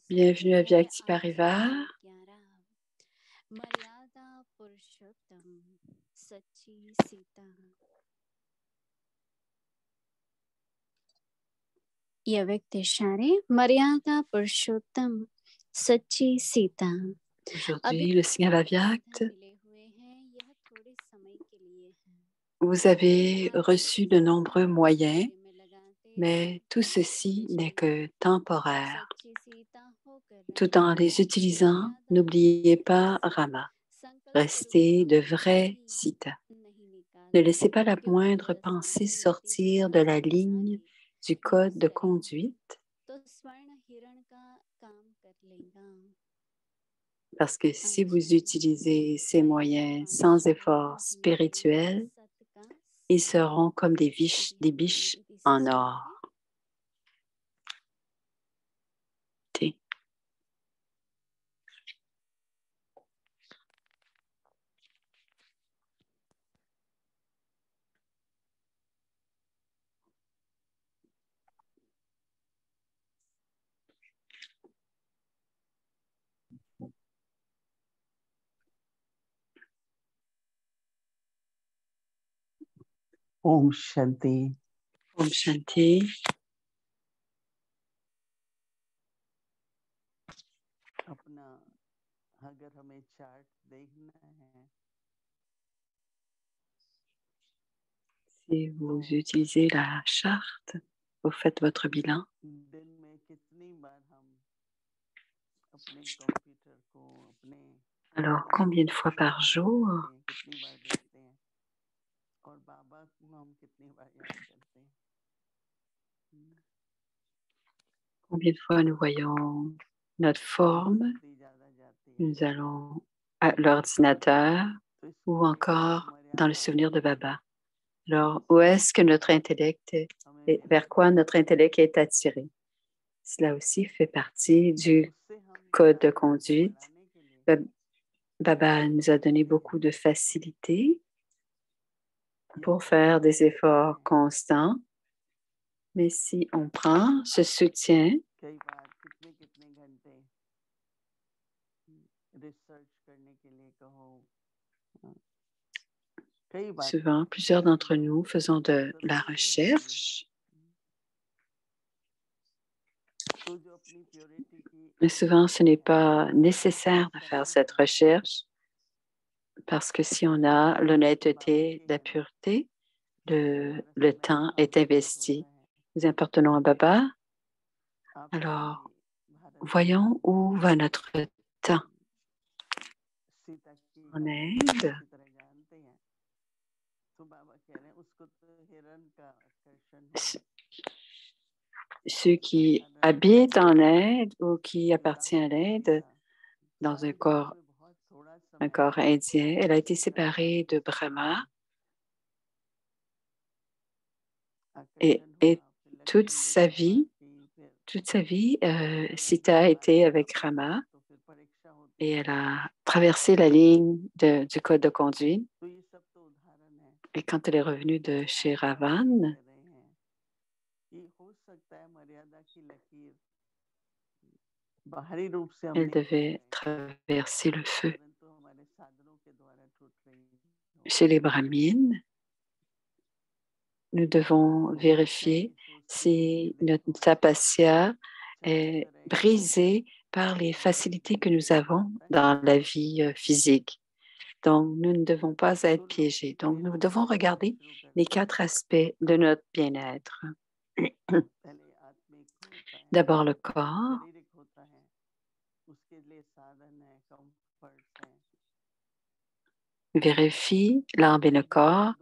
Bienvenue à Vyakti Parivar. Et avec tes charés, Maryada Purushottam, Sachi Sita. Aujourd'hui, le signal Avyakt. Vous avez reçu de nombreux moyens, mais tout ceci n'est que temporaire. Tout en les utilisant, n'oubliez pas Rama. Restez de vrais Sita. Ne laissez pas la moindre pensée sortir de la ligne du code de conduite, parce que si vous utilisez ces moyens sans effort spirituel, ils seront comme des biches en or. Thé. Om Shanti. Om Shanti. Si vous utilisez la charte, vous faites votre bilan. Alors, combien de fois par jour? Combien de fois nous voyons notre forme? Nous allons à l'ordinateur ou encore dans le souvenir de Baba. Alors, où est-ce que notre intellect vers quoi notre intellect est attiré? Cela aussi fait partie du code de conduite. Baba nous a donné beaucoup de facilité pour faire des efforts constants. Mais si on prend ce soutien, souvent, plusieurs d'entre nous faisons de la recherche. Mais souvent, ce n'est pas nécessaire de faire cette recherche parce que si on a l'honnêteté, la pureté, le temps est investi. Nous appartenons à Baba. Alors, voyons où va notre temps. En Inde, ceux qui habitent en Inde ou qui appartiennent à l'Inde dans un corps indien, elle a été séparée de Brahma et toute sa vie, Sita a été avec Rama et elle a traversé la ligne du code de conduite. Et quand elle est revenue de chez Ravan, elle devait traverser le feu. Chez les brahmines, nous devons vérifier si notre tapasya est brisée par les facilités que nous avons dans la vie physique. Donc, nous ne devons pas être piégés. Donc, nous devons regarder les 4 aspects de notre bien-être. D'abord, le corps. Vérifie l'âme et le corps.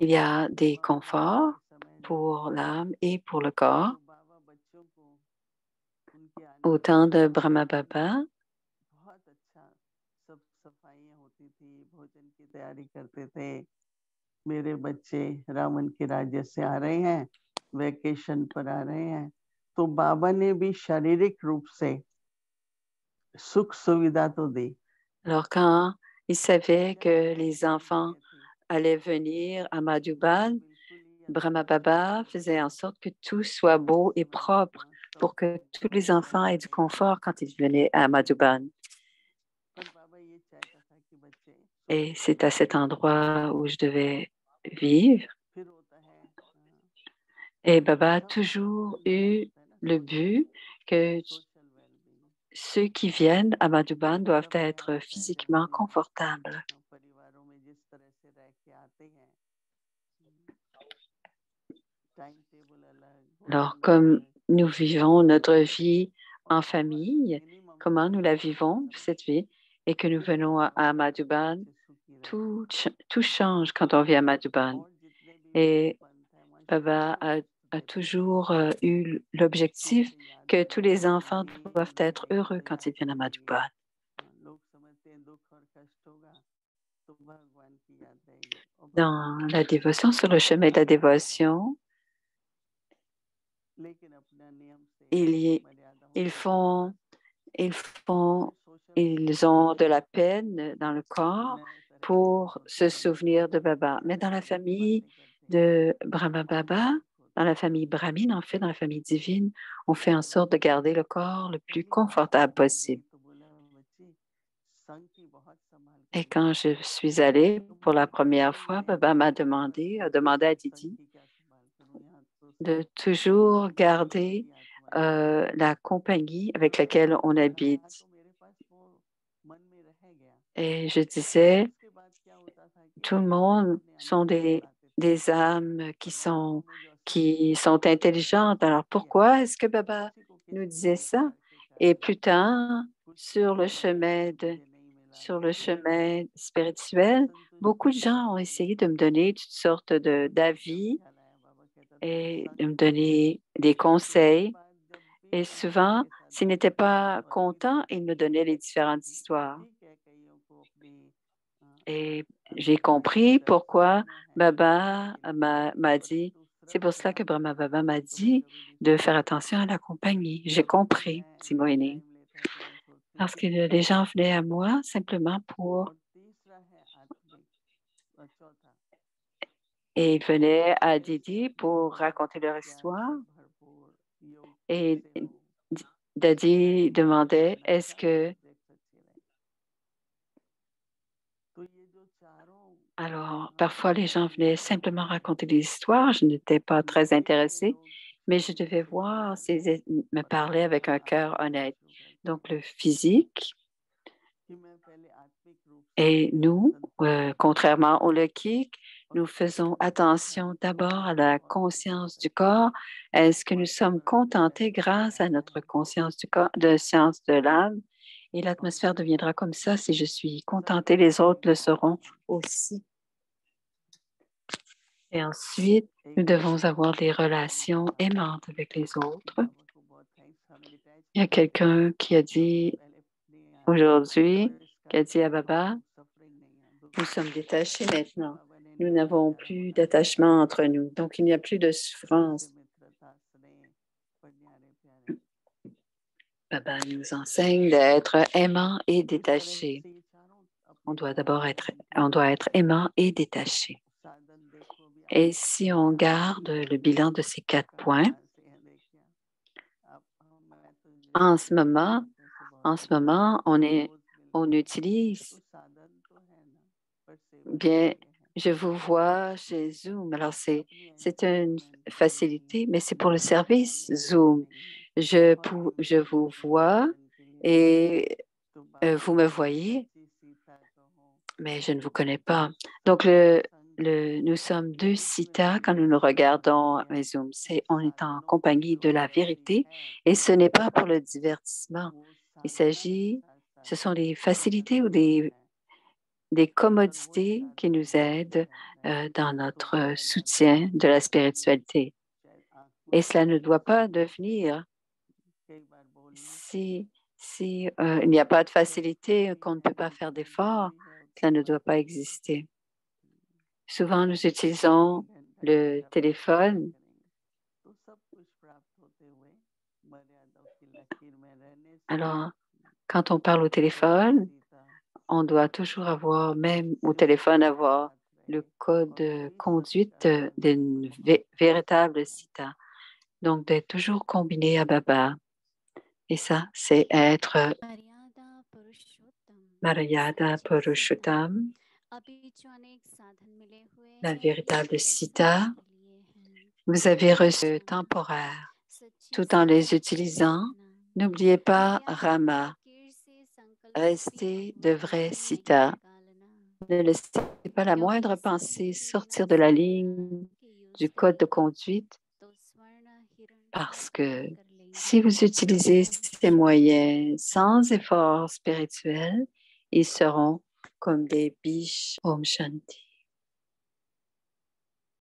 Il y a des conforts pour l'âme et pour le corps. Au temps de Brahma Baba, मेरे बच्चे रावण के राज्य से आ रहे हैं, वेकेशन पर आ रहे हैं, तो बाबा ने भी शारीरिक रूप से सुख सुविधा तो दी. Alors, quand il savait que les enfants allaient venir à Madhuban, Brahma Baba faisait en sorte que tout soit beau et propre pour que tous les enfants aient du confort quand ils venaient à Madhuban. Et c'est à cet endroit où je devais vivre. Et Baba a toujours eu le but que ceux qui viennent à Madhuban doivent être physiquement confortables. Alors, comme nous vivons notre vie en famille, comment nous la vivons, cette vie, et que nous venons à Madhuban, tout change quand on vient à Madhuban. Et Baba a toujours eu l'objectif que tous les enfants doivent être heureux quand ils viennent à Madhuban. Dans la dévotion, sur le chemin de la dévotion, ils ont de la peine dans le corps pour se souvenir de Baba. Mais dans la famille de Brahma Baba, dans la famille brahmine, en fait, dans la famille divine, on fait en sorte de garder le corps le plus confortable possible. Et quand je suis allée pour la première fois, Baba a demandé à Didi de toujours garder la compagnie avec laquelle on habite. Et je disais, tout le monde sont des âmes qui sont intelligentes. Alors pourquoi est-ce que Baba nous disait ça? Et plus tard, sur le chemin spirituel, beaucoup de gens ont essayé de me donner toutes sortes d'avis et de me donner des conseils. Et souvent, s'ils n'étaient pas contents, ils me donnaient les différentes histoires. Et j'ai compris pourquoi Baba m'a dit, c'est pour cela que Brahma Baba m'a dit de faire attention à la compagnie. J'ai compris, Timoini. Parce que les gens venaient à moi simplement pour... Et ils venaient à Didi pour raconter leur histoire. Et Dadi demandait, est-ce que... Alors, parfois, les gens venaient simplement raconter des histoires. Je n'étais pas très intéressée, mais je devais me parler avec un cœur honnête. Donc, le physique. Et nous, contrairement au Lokik, nous faisons attention d'abord à la conscience du corps. Est-ce que nous sommes contentés grâce à notre conscience du corps, de science de l'âme? Et l'atmosphère deviendra comme ça. Si je suis contentée, les autres le seront aussi. Et ensuite, nous devons avoir des relations aimantes avec les autres. Il y a quelqu'un qui a dit aujourd'hui, qui a dit à Baba, nous sommes détachés maintenant. Nous n'avons plus d'attachement entre nous. Donc, il n'y a plus de souffrance. Baba nous enseigne d'être aimant et détaché. On doit être aimant et détaché. Et si on garde le bilan de ces 4 points, en ce moment, on utilise bien, je vous vois chez Zoom. Alors, c'est une facilité, mais c'est pour le service Zoom. Je vous vois et vous me voyez, mais je ne vous connais pas. Donc, nous sommes 2 Sita quand nous nous regardons à Zoom. On est en compagnie de la vérité et ce n'est pas pour le divertissement. Ce sont des facilités ou des commodités qui nous aident dans notre soutien de la spiritualité. Et cela ne doit pas devenir, si il n'y a pas de facilité, qu'on ne peut pas faire d'efforts, cela ne doit pas exister. Souvent, nous utilisons le téléphone. Alors, quand on parle au téléphone, on doit toujours avoir, même au téléphone, avoir le code de conduite d'une véritable Sita. Donc, d'être toujours combiné à Baba. Et ça, c'est être Maryada Purushottam, la véritable Sita. Vous avez reçu temporaire tout en les utilisant. N'oubliez pas Rama. Restez de vrais Sita. Ne laissez pas la moindre pensée sortir de la ligne du code de conduite parce que si vous utilisez ces moyens sans effort spirituel, ils seront comme des biches. Om Shanti.